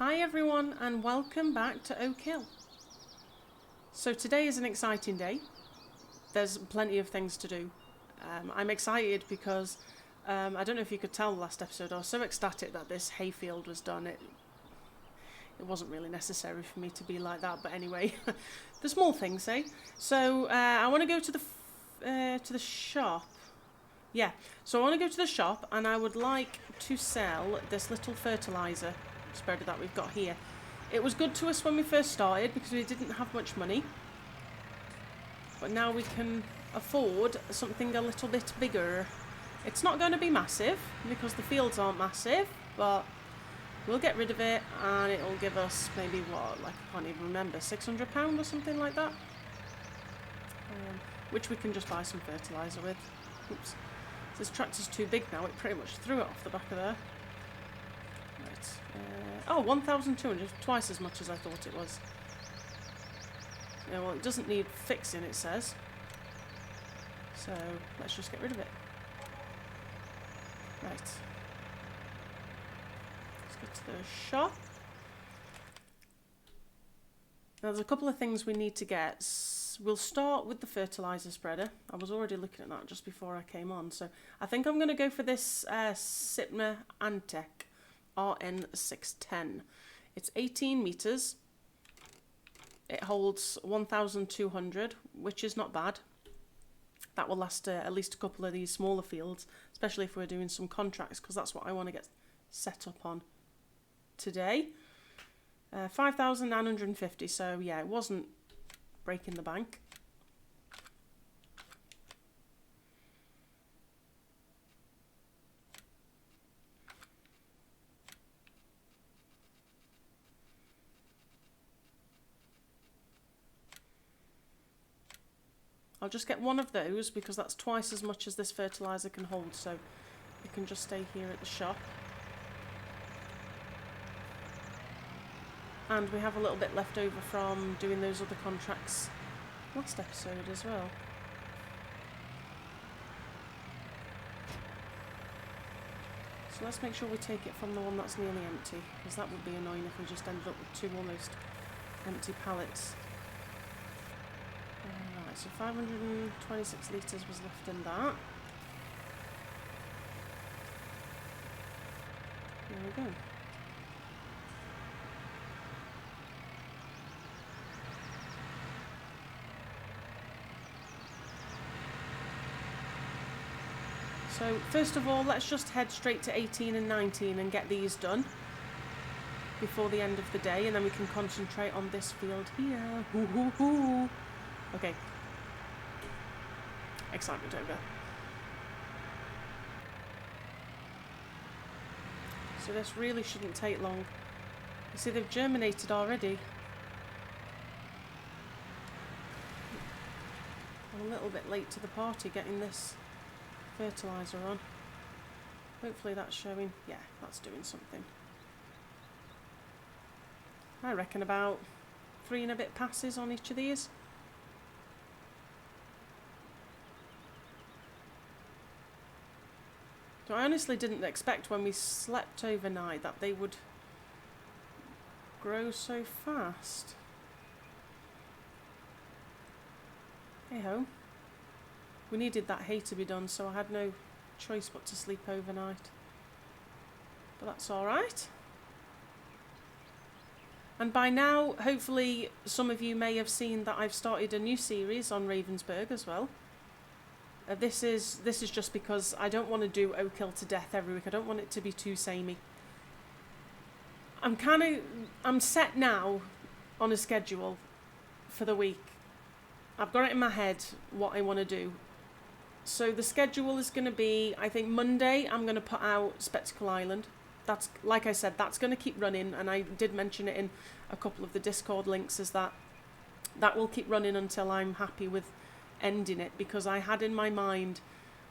Hi everyone and welcome back to Oakhill. So today is an exciting day. There's plenty of things to do. I'm excited because I don't know if you could tell the last episode, I was so ecstatic that this hayfield was done. It wasn't really necessary for me to be like that, but anyway, the small things, eh? So I want to go to the shop. Yeah, so I want to go to the shop and I would like to sell this little fertiliser spreader that we've got here. It was good to us when we first started because we didn't have much money, but now we can afford something a little bit bigger. It's not going to be massive because the fields aren't massive, but we'll get rid of it and it'll give us maybe what, like I can't even remember, £600 or something like that, which we can just buy some fertiliser with. Oops. This tractor's too big now, it pretty much threw it off the back of there. Right. Oh, 1,200, twice as much as I thought it was. Yeah, well, it doesn't need fixing, it says. So, let's just get rid of it. Right. Let's go to the shop. Now, there's a couple of things we need to get. We'll start with the fertiliser spreader. I was already looking at that just before I came on. So I think I'm going to go for this Sipner Antec RN610. It's 18 metres. It holds 1,200, which is not bad. That will last at least a couple of these smaller fields, especially if we're doing some contracts, because that's what I want to get set up on today. 5,950, so yeah, it wasn't breaking the bank. I'll just get one of those because that's twice as much as this fertiliser can hold, so it can just stay here at the shop. And we have a little bit left over from doing those other contracts last episode as well. So let's make sure we take it from the one that's nearly empty, because that would be annoying if we just ended up with two almost empty pallets. Right, so 526 litres was left in that. There we go. So first of all, let's just head straight to 18 and 19 and get these done before the end of the day, and then we can concentrate on this field here. Hoo, hoo, hoo. Okay. Excitement over. So this really shouldn't take long. You see, they've germinated already. I'm a little bit late to the party getting this fertiliser on. Hopefully that's showing. Yeah, that's doing something. I reckon about 3 and a bit passes on each of these. So I honestly didn't expect when we slept overnight that they would grow so fast. Hey ho. We needed that hay to be done, so I had no choice but to sleep overnight. But that's alright. And by now, hopefully, some of you may have seen that I've started a new series on Ravensburg as well. This is just because I don't want to do Oakhill to death every week. I don't want it to be too samey. I'm set now on a schedule for the week. I've got it in my head what I want to do. So the schedule is going to be, I think Monday I'm going to put out Spectacle Island. That's, like I said, that's going to keep running, and I did mention it in a couple of the Discord links, is that will keep running until I'm happy with ending it, because I had in my mind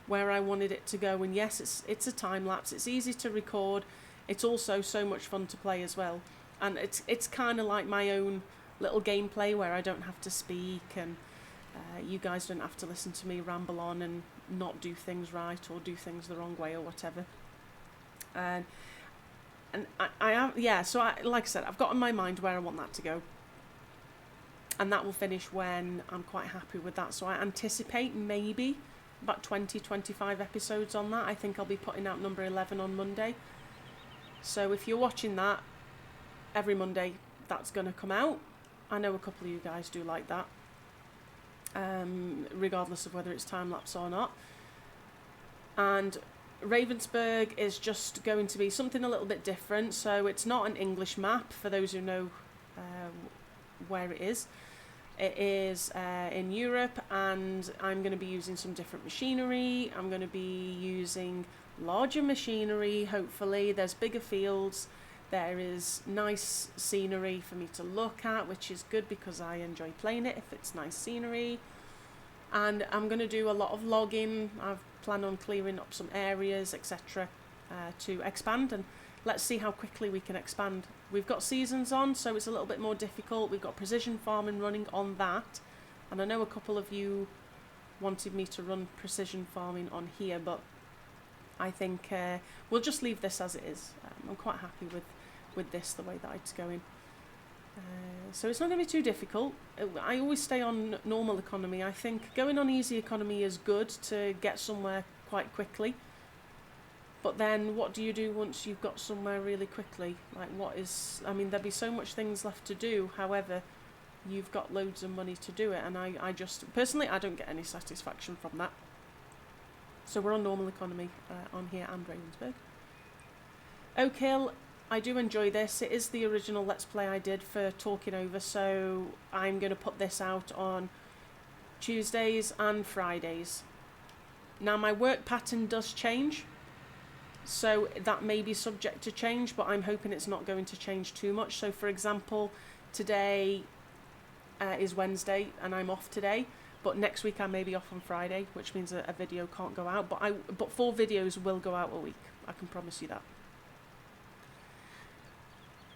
where I wanted it to go, and yes, it's a time lapse, it's easy to record, it's also so much fun to play as well, and it's kind of like my own little gameplay where I don't have to speak, and you guys don't have to listen to me ramble on and not do things right or do things the wrong way or whatever. And And I have, yeah, so like I said, I've got in my mind where I want that to go. And that will finish when I'm quite happy with that. So I anticipate maybe about 20-25 episodes on that. I think I'll be putting out number 11 on Monday. So if you're watching that every Monday, that's going to come out. I know a couple of you guys do like that, regardless of whether it's time-lapse or not. And Ravensburg is just going to be something a little bit different. So it's not an English map, for those who know where it is. It is in Europe, and I'm going to be using some different machinery. I'm going to be using larger machinery, hopefully. There's bigger fields. There is nice scenery for me to look at, which is good because I enjoy playing it if it's nice scenery. And I'm going to do a lot of logging. I've planned on clearing up some areas, etc. To expand, and let's see how quickly we can expand. We've got seasons on, so it's a little bit more difficult. We've got precision farming running on that, and I know a couple of you wanted me to run precision farming on here, but I think we'll just leave this as it is. I'm quite happy with this, the way that it's going. So it's not going to be too difficult. I always stay on normal economy. I think going on easy economy is good to get somewhere quite quickly. But then what do you do once you've got somewhere really quickly? Like, what is... I mean, there'll be so much things left to do. However, you've got loads of money to do it. And I just... Personally, I don't get any satisfaction from that. So we're on normal economy on here and Ravensburg. Oakhill, I do enjoy this. It is the original Let's Play I did for Talking Over. So I'm going to put this out on Tuesdays and Fridays. Now, my work pattern does change. So that may be subject to change, but I'm hoping it's not going to change too much. So for example, today is Wednesday and I'm off today, but next week I may be off on Friday, which means a video can't go out, but 4 videos will go out a week. I can promise you that.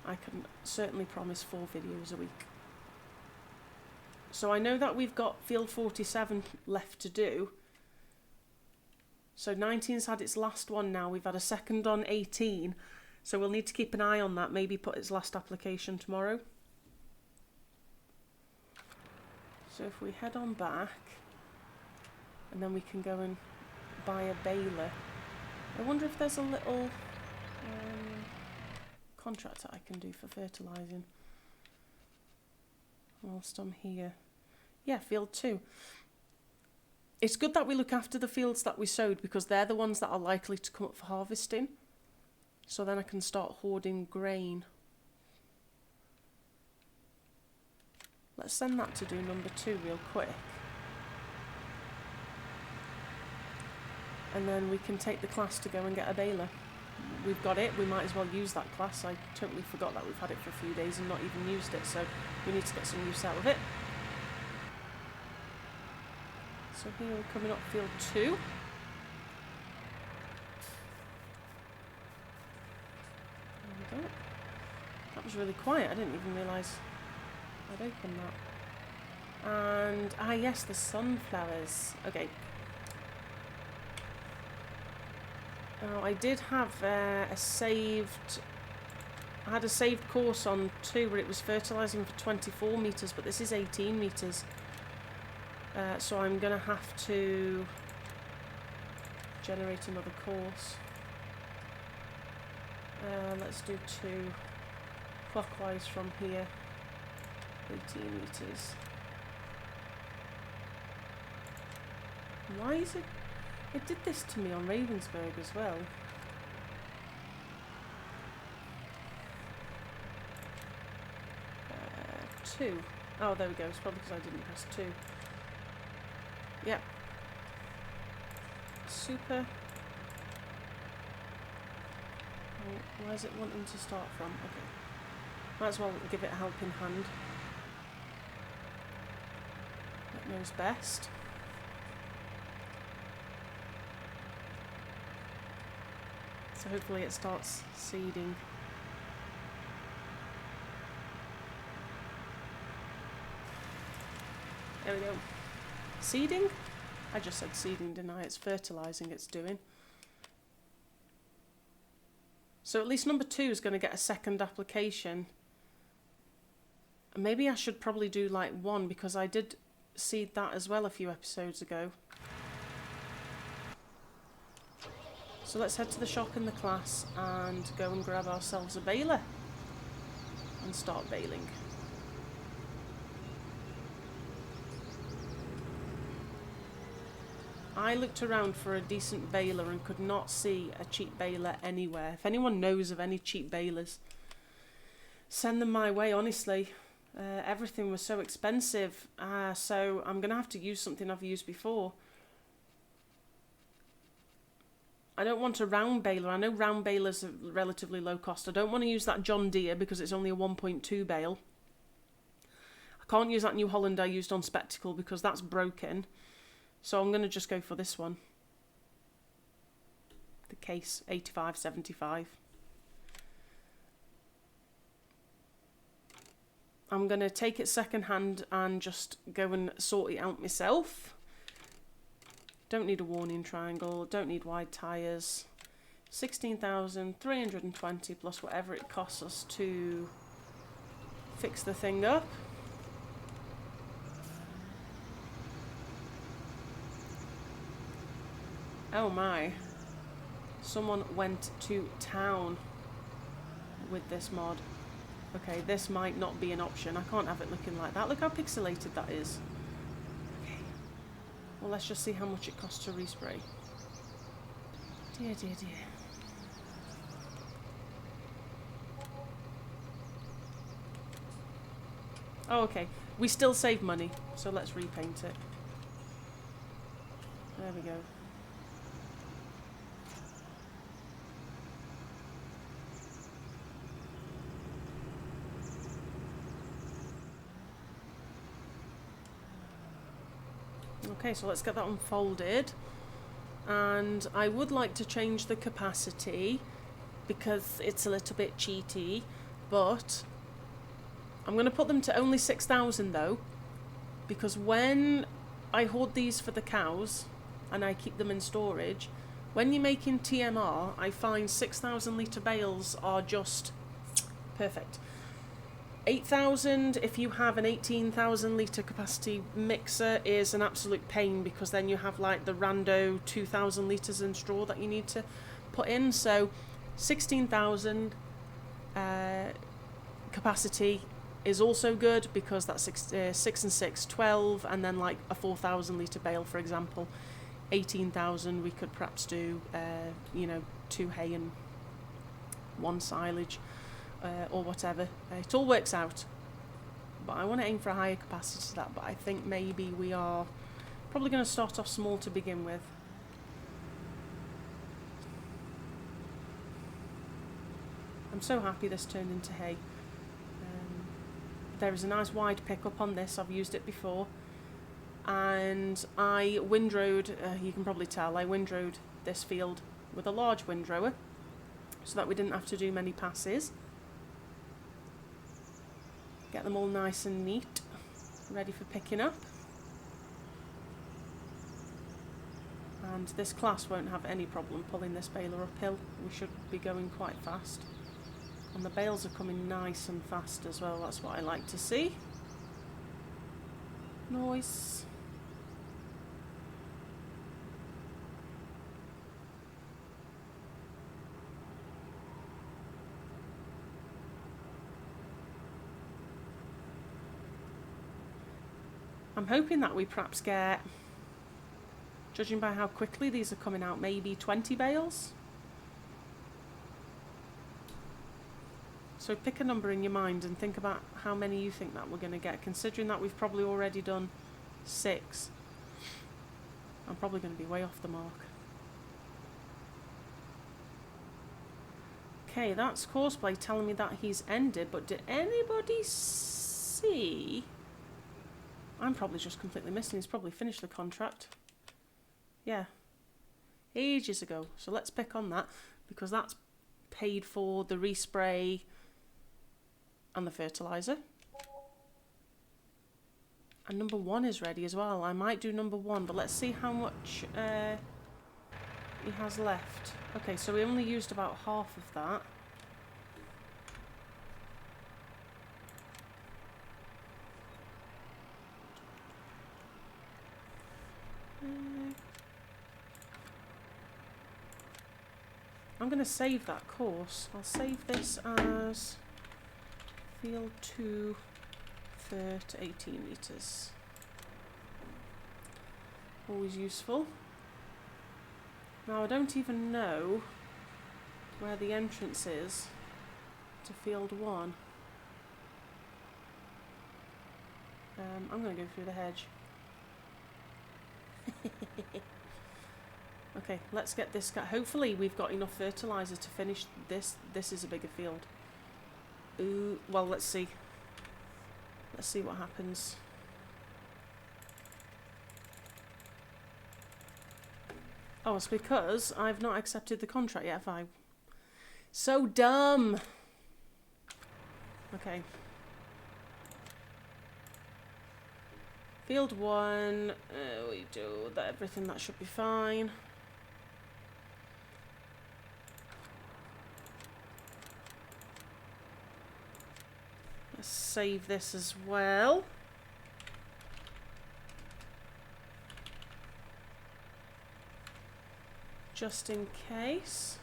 I can certainly promise 4 videos a week. So I know that we've got field 47 left to do. So 19's had its last one now. We've had a second on 18. So we'll need to keep an eye on that. Maybe put its last application tomorrow. So if we head on back, and then we can go and buy a baler. I wonder if there's a little contract that I can do for fertilising whilst I'm here. Yeah, field 2. It's good that we look after the fields that we sowed, because they're the ones that are likely to come up for harvesting. So then I can start hoarding grain. Let's send that to do number 2 real quick. And then we can take the class to go and get a baler. We've got it, we might as well use that class. I totally forgot that we've had it for a few days and not even used it, so we need to get some use out of it. So here we're coming up field 2. There we go. That was really quiet, I didn't even realise I'd opened that. And, yes, the sunflowers. Okay. Now, I did have I had a saved course on 2 where it was fertilising for 24 metres, but this is 18 metres. So I'm going to have to generate another course. Let's do 2 clockwise from here. 18 metres. Why is it... It did this to me on Ravensburg as well. Two. Oh, there we go. It's probably because I didn't press 2. Yep. Super. Oh, where's it wanting to start from? Okay. Might as well give it a helping hand. It knows best. So hopefully it starts seeding. There we go. Seeding? I just said seeding, didn't I? It's fertilising it's doing. So at least number 2 is going to get a second application. Maybe I should probably do like 1 because I did seed that as well a few episodes ago. So let's head to the shop in the class and go and grab ourselves a baler and start baling. I looked around for a decent baler and could not see a cheap baler anywhere. If anyone knows of any cheap balers, send them my way, honestly. Everything was so expensive, so I'm going to have to use something I've used before. I don't want a round baler. I know round balers are relatively low cost. I don't want to use that John Deere because it's only a 1.2 bale. I can't use that New Holland I used on Spectacle because that's broken. So I'm going to just go for this one. The Case 8575. I'm going to take it second hand and just go and sort it out myself. Don't need a warning triangle, don't need wide tyres. 16,320 plus whatever it costs us to fix the thing up. Oh my. Someone went to town with this mod. Okay, this might not be an option. I can't have it looking like that. Look how pixelated that is. Okay. Well, let's just see how much it costs to respray. Dear, dear, dear. Oh, okay. We still save money, so let's repaint it. There we go. Okay, so let's get that unfolded. And I would like to change the capacity because it's a little bit cheaty, but I'm going to put them to only 6,000 though, because when I hoard these for the cows and I keep them in storage, when you're making TMR, I find 6,000 litre bales are just perfect. 8,000 if you have an 18,000 litre capacity mixer is an absolute pain because then you have like the rando 2,000 litres in straw that you need to put in. So 16,000 capacity is also good because that's 6 and 6, 12, and then like a 4,000 litre bale, for example. 18,000 we could perhaps do, you know, 2 hay and 1 silage. Or whatever. It all works out. But I want to aim for a higher capacity to that, but I think maybe we are probably going to start off small to begin with. I'm so happy this turned into hay. There is a nice wide pickup on this, I've used it before. And I windrowed, you can probably tell, I windrowed this field with a large windrower so that we didn't have to do many passes. Get them all nice and neat, ready for picking up. And this class won't have any problem pulling this baler uphill. We should be going quite fast. And the bales are coming nice and fast as well, that's what I like to see. Nice. I'm hoping that we perhaps get, judging by how quickly these are coming out, maybe 20 bales. So pick a number in your mind and think about how many you think that we're going to get, considering that we've probably already done 6. I'm probably going to be way off the mark. Okay, that's Courseplay telling me that he's ended, but did anybody see? I'm probably just completely missing. He's probably finished the contract. Yeah. Ages ago. So let's pick on that because that's paid for the respray and the fertiliser. And number 1 is ready as well. I might do number 1, but let's see how much he has left. Okay, so we only used about half of that. I'm going to save that course. I'll save this as field 2 to 18 metres. Always useful. Now I don't even know where the entrance is to field 1. I'm going to go through the hedge. Okay, let's get this guy. Hopefully we've got enough fertiliser to finish this. This is a bigger field. Ooh, well, let's see. Let's see what happens. Oh, it's because I've not accepted the contract yet, have I? So dumb! Okay. Field 1, we do that, everything, that should be fine. Let's save this as well. Just in case.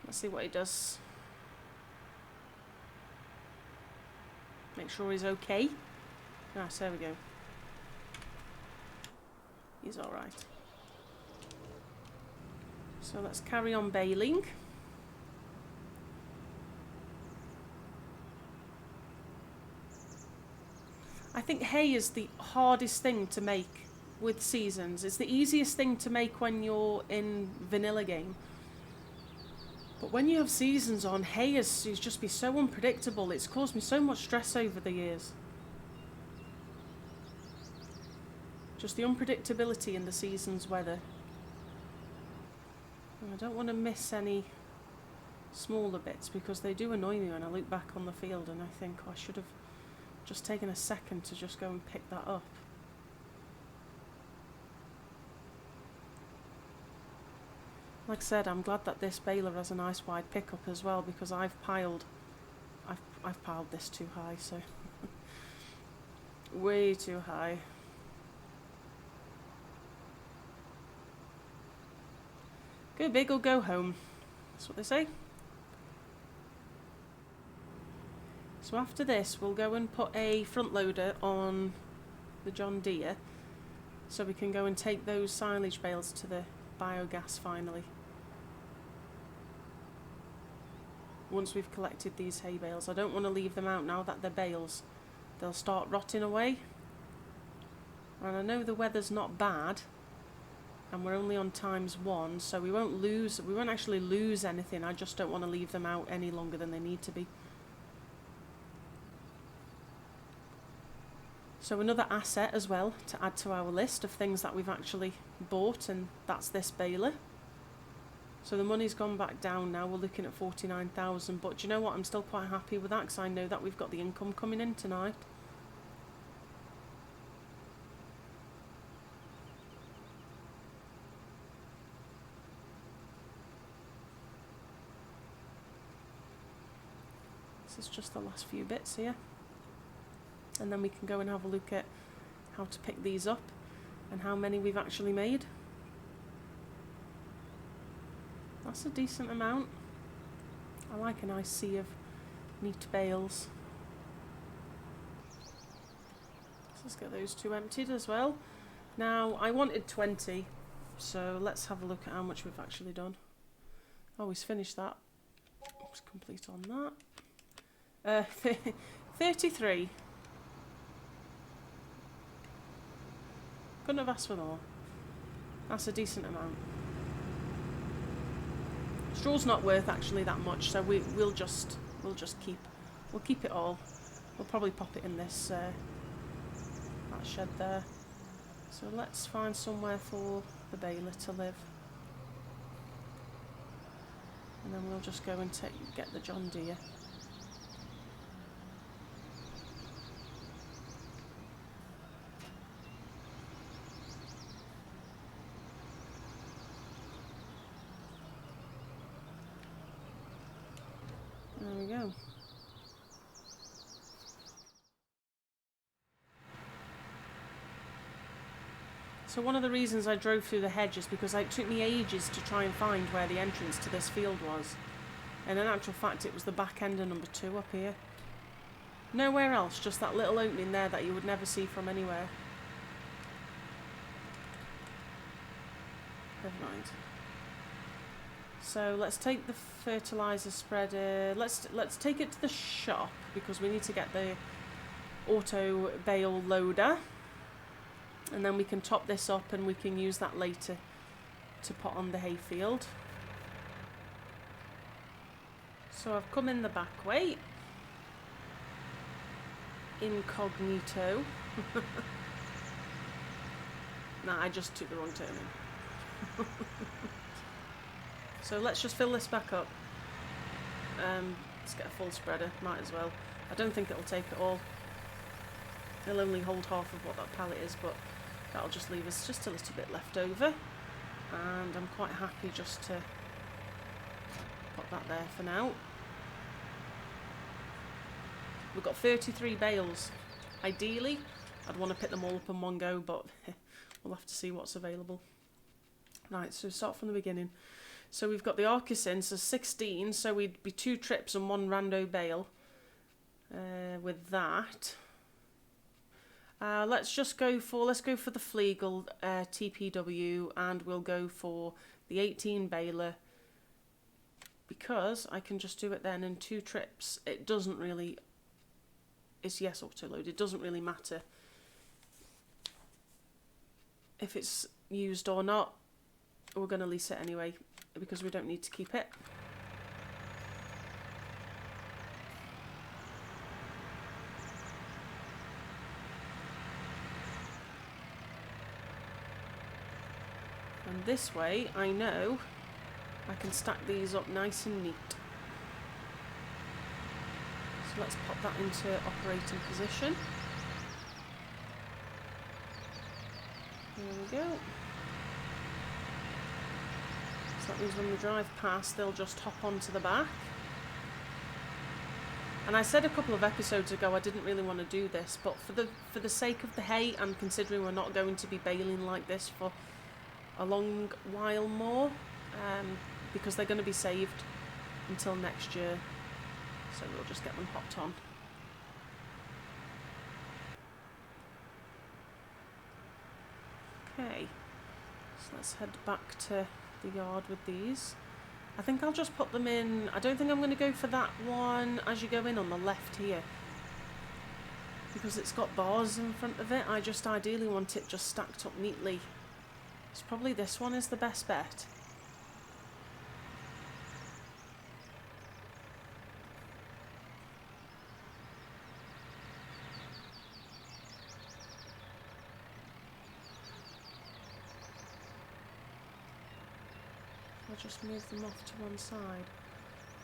Let's see what he does. Make sure he's okay. Ah, so there we go. He's alright. So let's carry on baling. I think hay is the hardest thing to make with seasons. It's the easiest thing to make when you're in vanilla game. But when you have seasons on, hay is just be so unpredictable. It's caused me so much stress over the years. Just the unpredictability in the season's weather. And I don't want to miss any smaller bits because they do annoy me when I look back on the field and I think, oh, I should have just taken a second to just go and pick that up. Like I said, I'm glad that this baler has a nice wide pickup as well because I've piled this too high, so way too high. Go big or go home. That's what they say. So after this, we'll go and put a front loader on the John Deere so we can go and take those silage bales to the biogas finally. Once we've collected these hay bales. I don't want to leave them out now that they're bales. They'll start rotting away. And I know the weather's not bad. And we're only on ×1, so we won't actually lose anything. I just don't want to leave them out any longer than they need to be. So another asset as well to add to our list of things that we've actually bought, and that's this baler. So the money's gone back down now, we're looking at 49,000, but do you know what, I'm still quite happy with that because I know that we've got the income coming in tonight. This is just the last few bits here. And then we can go and have a look at how to pick these up and how many we've actually made. That's a decent amount. I like a nice sea of neat bales. Let's get those two emptied as well. Now, I wanted 20, so let's have a look at how much we've actually done. Oh, we've finished that. Let's complete on that. 33. Couldn't have asked for more. That's a decent amount. Straw's not worth actually that much, so we'll just keep it all. We'll probably pop it in this that shed there. So let's find somewhere for the baler to live, and then we'll just go and get the John Deere. There we go. So one of the reasons I drove through the hedge is because it took me ages to try and find where the entrance to this field was. And in actual fact, it was the back end of number 2 up here. Nowhere else, just that little opening there that you would never see from anywhere. Never mind. So let's take the fertilizer spreader. Let's take it to the shop because we need to get the auto bale loader, and then we can top this up and we can use that later to put on the hayfield. So I've come in the back way, incognito. Nah, I just took the wrong turn in. So let's just fill this back up. Let's get a full spreader, might as well. I don't think it'll take it all. It'll only hold half of what that pallet is, but that'll just leave us just a little bit left over. And I'm quite happy just to put that there for now. We've got 33 bales. Ideally, I'd want to pick them all up in one go, but we'll have to see what's available. Right, so start from the beginning. So we've got the Arcus in, so 16, so we'd be 2 trips and 1 rando bale with that. Let's go for the Flegel TPW, and we'll go for the 18 baler because I can just do it then in 2 trips. It doesn't really, it's yes autoload, it doesn't really matter if it's used or not. We're going to lease it anyway because we don't need to keep it. And this way I know I can stack these up nice and neat. So let's pop that into operating position. There we go. So that means when we drive past, they'll just hop onto the back. And I said a couple of episodes ago I didn't really want to do this, but for the sake of the hay, and considering we're not going to be baling like this for a long while more, because they're going to be saved until next year, so we'll just get them hopped on. Okay, so let's head back to the yard with these. I think I'll just put them in. I don't think I'm going to go for that one as you go in on the left here, because it's got bars in front of it. I just ideally want it just stacked up neatly. So probably this one is the best bet. I'll just move them off to one side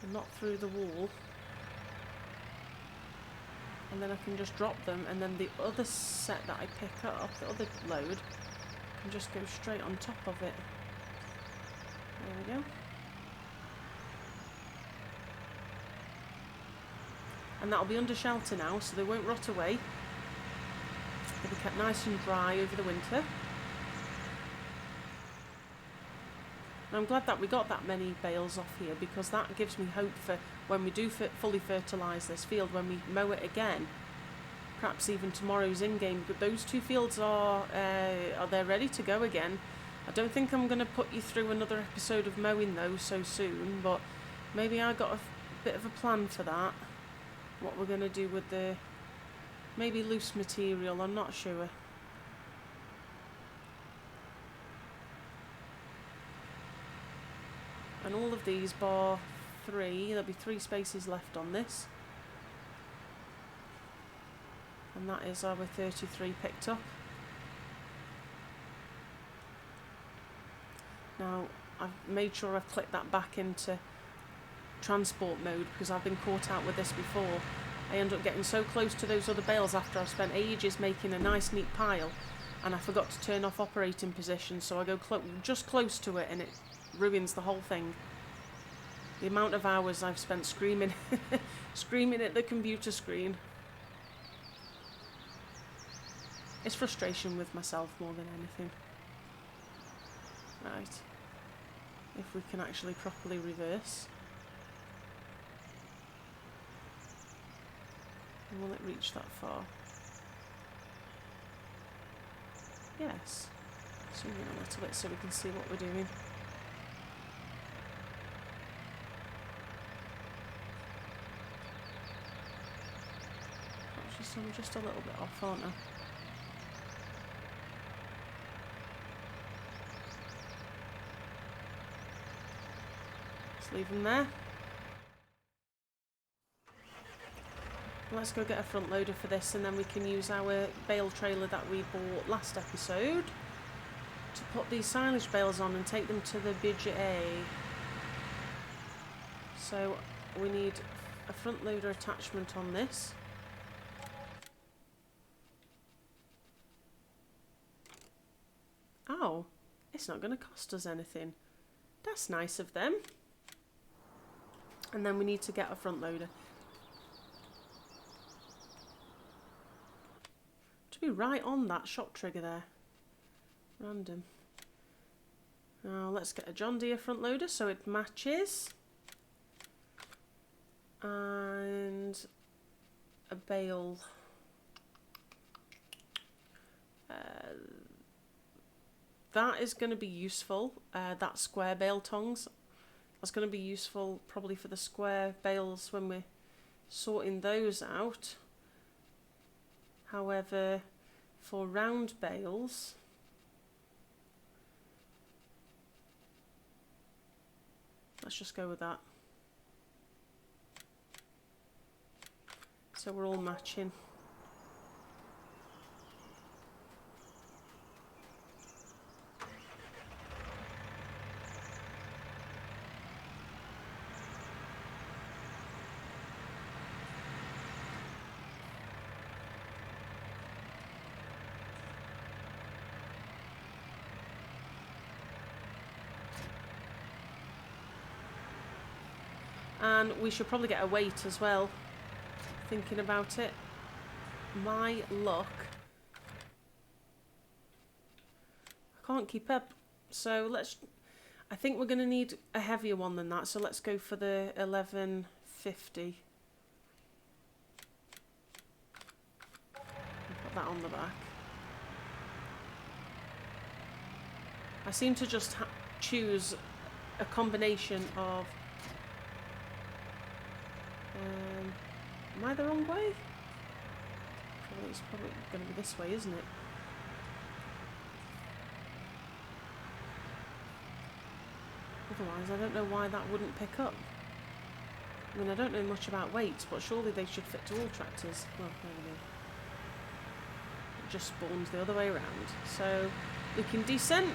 and not through the wall, and then I can just drop them, and then the other set that I pick up, the other load, can just go straight on top of it. There we go. And that'll be under shelter now, so they won't rot away. They'll be kept nice and dry over the winter. And I'm glad that we got that many bales off here, because that gives me hope for when we do fully fertilise this field, when we mow it again, perhaps even tomorrow's in-game. But those 2 fields are they ready to go again. I don't think I'm going to put you through another episode of mowing those so soon, but maybe I got a bit of a plan for that. What we're going to do with the maybe loose material, I'm not sure. And all of these bar 3, there'll be 3 spaces left on this. And that is our 33 picked up. Now, I've made sure I've clicked that back into transport mode, because I've been caught out with this before. I end up getting so close to those other bales after I've spent ages making a nice neat pile, and I forgot to turn off operating position, so I go just close to it and it ruins the whole thing. The amount of hours I've spent screaming screaming at the computer screen. It's frustration with myself more than anything. Right. If we can actually properly reverse. And will it reach that far? Yes. Zoom in a little bit so we can see what we're doing. I'm just a little bit off, aren't I? Let's leave them there. Let's go get a front loader for this, and then we can use our bale trailer that we bought last episode to put these silage bales on and take them to the budget A. So we need a front loader attachment on this. Oh, it's not going to cost us anything. That's nice of them. And then we need to get a front loader. To be right on that shock trigger there. Random. Now let's get a John Deere front loader so it matches. And a bale. That is going to be useful. That square bale tongs. That's going to be useful probably for the square bales when we're sorting those out. However, for round bales, let's just go with that. So we're all matching. And we should probably get a weight as well, thinking about it. My luck. I can't keep up. So I think we're going to need a heavier one than that. So let's go for the 1150. Put that on the back. I seem to just choose a combination of... am I the wrong way? It's probably going to be this way, isn't it? Otherwise, I don't know why that wouldn't pick up. I mean, I don't know much about weights, but surely they should fit to all tractors. Well, there we go. It just spawns the other way around. So, we can descent.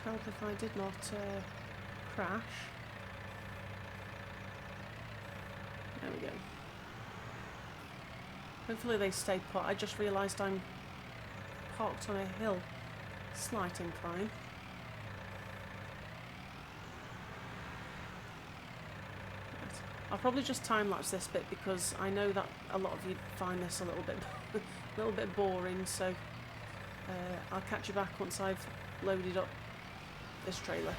Help if I did not crash. There we go. Hopefully they stay put. I just realised I'm parked on a hill. Slight incline. Right. I'll probably just time-lapse this bit because I know that a lot of you find this a little bit boring, so I'll catch you back once I've loaded up this trailer.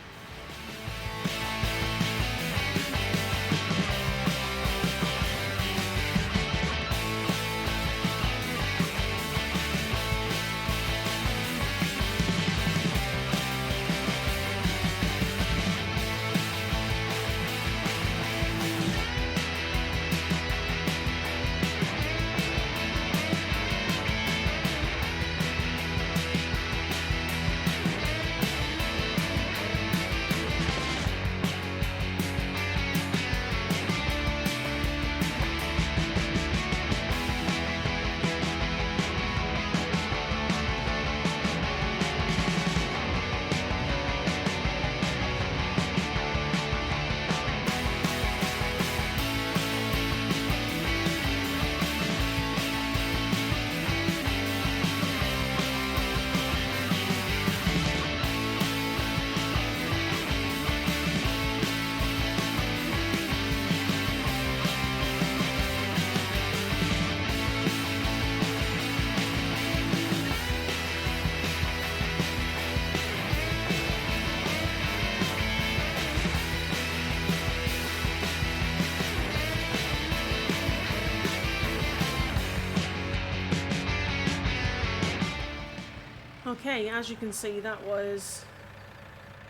Okay, as you can see, that was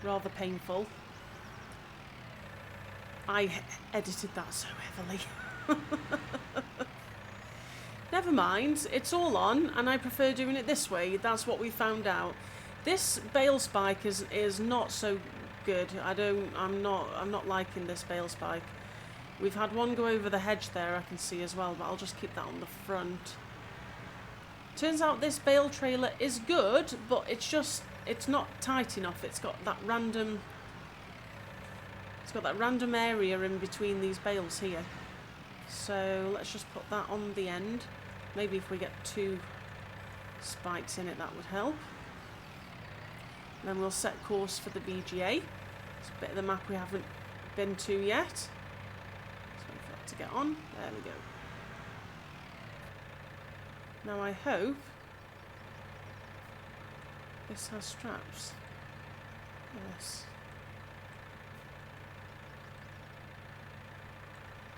rather painful. I edited that so heavily. Never mind, it's all on, and I prefer doing it this way. That's what we found out. This bale spike is not so good. I'm not liking this bale spike. We've had one go over the hedge there, I can see as well, but I'll just keep that on the front. Turns out this bale trailer is good, but it's not tight enough. It's got that random area in between these bales here. So let's just put that on the end. Maybe if we get 2 spikes in it, that would help. And then we'll set course for the BGA. It's a bit of the map we haven't been to yet. Let's wait for that to get on. There we go. Now I hope this has straps. Yes.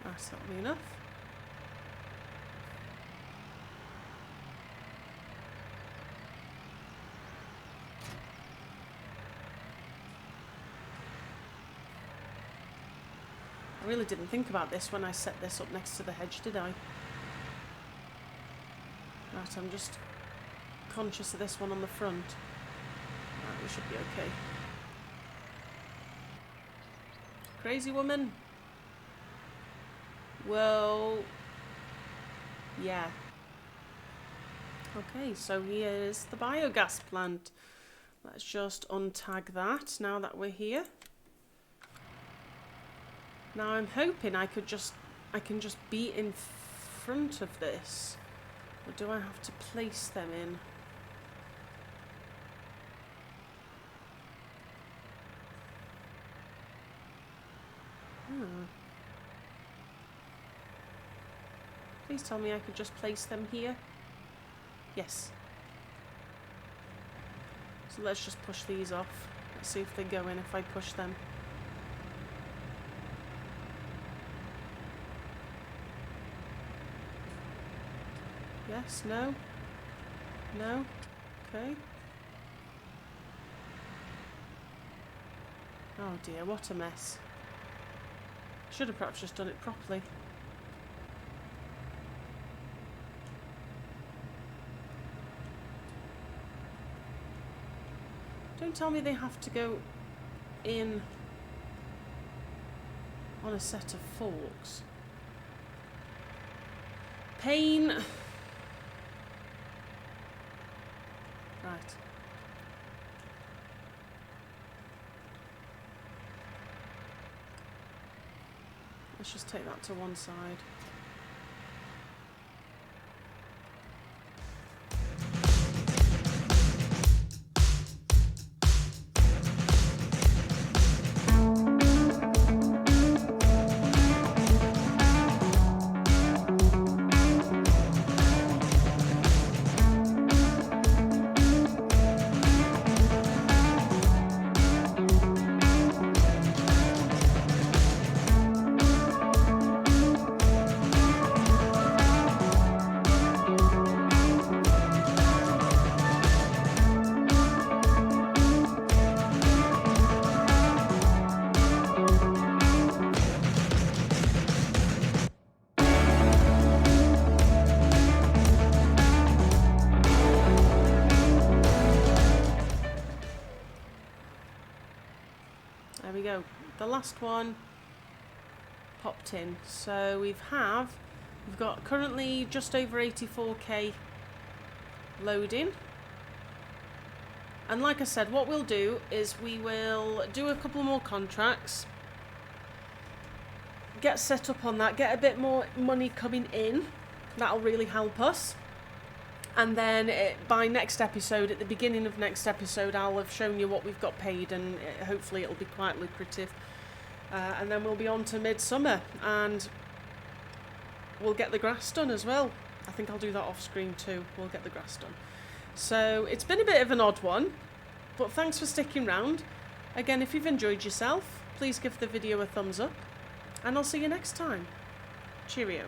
That'll be enough. I really didn't think about this when I set this up next to the hedge, did I? Right, I'm just conscious of this one on the front. Right, we should be okay. Crazy woman. Well, yeah. Okay, so here's the biogas plant. Let's just untag that now that we're here. Now I'm hoping I can just be in front of this. Or do I have to place them in? Please tell me I could just place them here. Yes. So let's just push these off. Let's see if they go in if I push them. Yes, no? No? Okay. Oh dear, what a mess. Should have perhaps just done it properly. Don't tell me they have to go in on a set of forks. Pain. Right. Let's just take that to one side. There we go. The last one popped in. So we've got currently just over 84k loading. And like I said, what we'll do is we will do a couple more contracts, get set up on that, get a bit more money coming in. That'll really help us. And then by next episode, at the beginning of next episode, I'll have shown you what we've got paid, and hopefully it'll be quite lucrative. And then we'll be on to midsummer, and we'll get the grass done as well. I think I'll do that off screen too. We'll get the grass done. So it's been a bit of an odd one, but thanks for sticking round. Again, if you've enjoyed yourself, please give the video a thumbs up, and I'll see you next time. Cheerio.